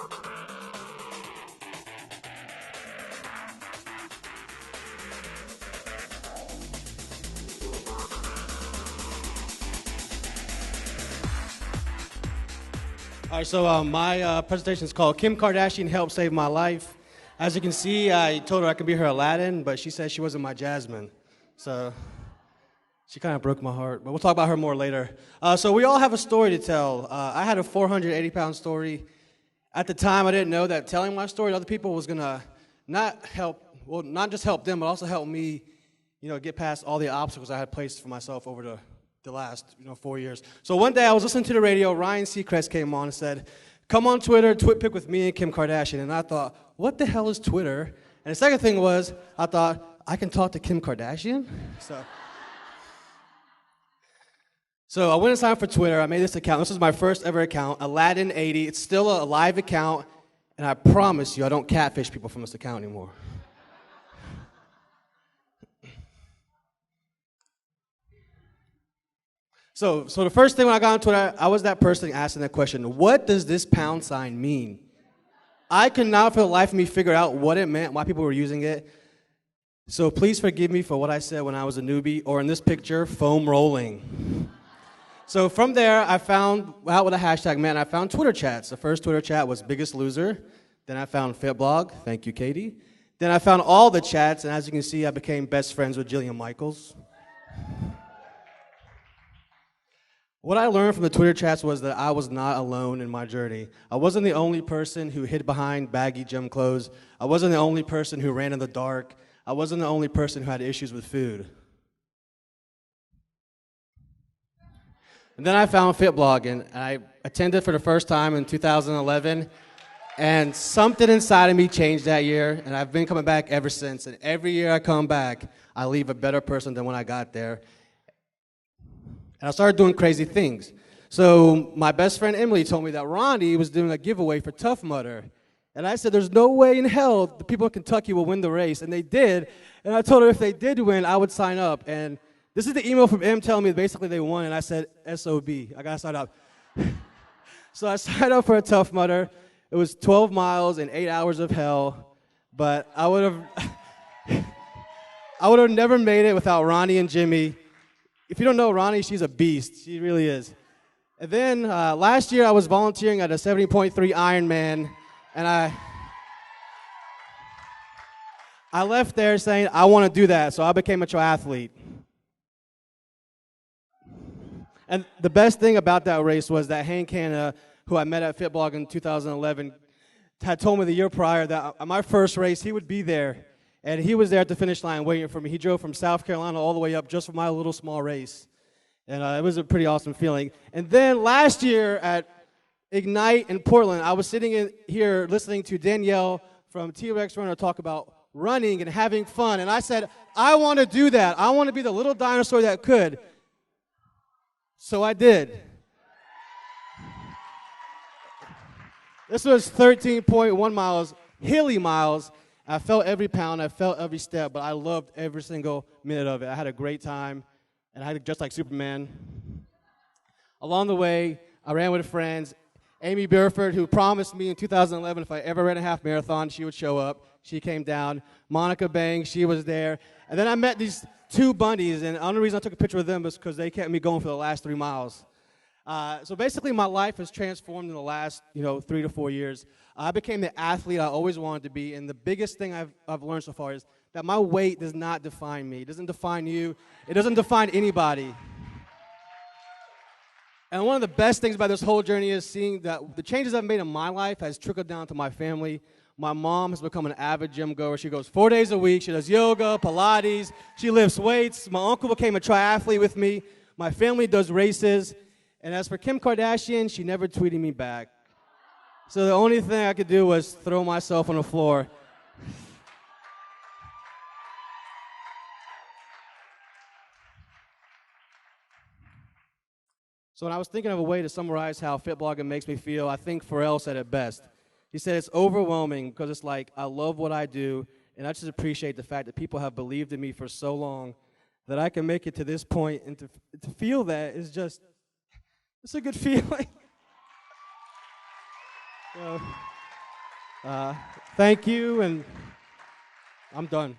All right, so my presentation is called Kim Kardashian Helped Save My Life. As you can see, I told her I could be her Aladdin, but she said she wasn't my Jasmine. So she kind of broke my heart, but we'll talk about her more later. So we all have a story to tell. I had a 480-pound story. At the time, I didn't know that telling my story to other people was going to not just help them, but also help me, get past all the obstacles I had placed for myself over the last 4 years. So one day I was listening to the radio, Ryan Seacrest came on and said, "Come on Twitter, TwitPic with me and Kim Kardashian." And I thought, what the hell is Twitter? And the second thing was, I thought, I can talk to Kim Kardashian? So I went and signed up for Twitter. I made this account. This was my first ever account, Aladdin80. It's still a live account, and I promise you I don't catfish people from this account anymore. So the first thing when I got on Twitter, I was that person asking that question, what does this pound sign mean? I could not for the life of me figure out what it meant, why people were using it. So please forgive me for what I said when I was a newbie, or in this picture, foam rolling. So from there, I found out what a hashtag meant. I found Twitter chats. The first Twitter chat was Biggest Loser. Then I found Fitblog. Thank you, Katie. Then I found all the chats, and as you can see, I became best friends with Jillian Michaels. What I learned from the Twitter chats was that I was not alone in my journey. I wasn't the only person who hid behind baggy gym clothes. I wasn't the only person who ran in the dark. I wasn't the only person who had issues with food. And then I found Fitblog, and I attended for the first time in 2011, and something inside of me changed that year, and I've been coming back ever since. And every year I come back, I leave a better person than when I got there. And I started doing crazy things. So my best friend Emily told me that Ronnie was doing a giveaway for Tough Mudder. And I said, there's no way in hell the people in Kentucky will win the race. And they did. And I told her if they did win, I would sign up. And this is the email from M telling me basically they won. And I said, SOB, I got to sign up. So I signed up for a Tough Mudder. It was 12 miles and 8 hours of hell. But I would have never made it without Ronnie and Jimmy. If you don't know Ronnie, she's a beast. She really is. And then last year I was volunteering at a 70.3 Ironman, and I left there saying I want to do that, so I became a triathlete. And the best thing about that race was that Hank Hanna, who I met at Fitblog in 2011, had told me the year prior that at my first race he would be there. And he was there at the finish line waiting for me. He drove from South Carolina all the way up just for my little small race. And it was a pretty awesome feeling. And then last year at Ignite in Portland, I was sitting in here listening to Danielle from T-Rex Runner talk about running and having fun. And I said, I want to do that. I want to be the little dinosaur that could. So I did. This was 13.1 miles, hilly miles. I felt every pound, I felt every step, but I loved every single minute of it. I had a great time, and I had just like Superman. Along the way, I ran with friends. Amy Burford, who promised me in 2011 if I ever ran a half marathon, she would show up. She came down. Monica Bang, she was there. And then I met these two bunnies, and the only reason I took a picture with them was because they kept me going for the last 3 miles. So basically, my life has transformed in the last 3 to 4 years. I became the athlete I always wanted to be, and the biggest thing I've learned so far is that my weight does not define me. It doesn't define you. It doesn't define anybody. And one of the best things about this whole journey is seeing that the changes I've made in my life has trickled down to my family. My mom has become an avid gym goer. She goes 4 days a week. She does yoga, Pilates. She lifts weights. My uncle became a triathlete with me. My family does races. And as for Kim Kardashian, she never tweeted me back. So the only thing I could do was throw myself on the floor. So when I was thinking of a way to summarize how Fitblogging makes me feel, I think Pharrell said it best. He said it's overwhelming because it's like I love what I do, and I just appreciate the fact that people have believed in me for so long that I can make it to this point, and to feel that is just, it's a good feeling. So, Thank you, and I'm done.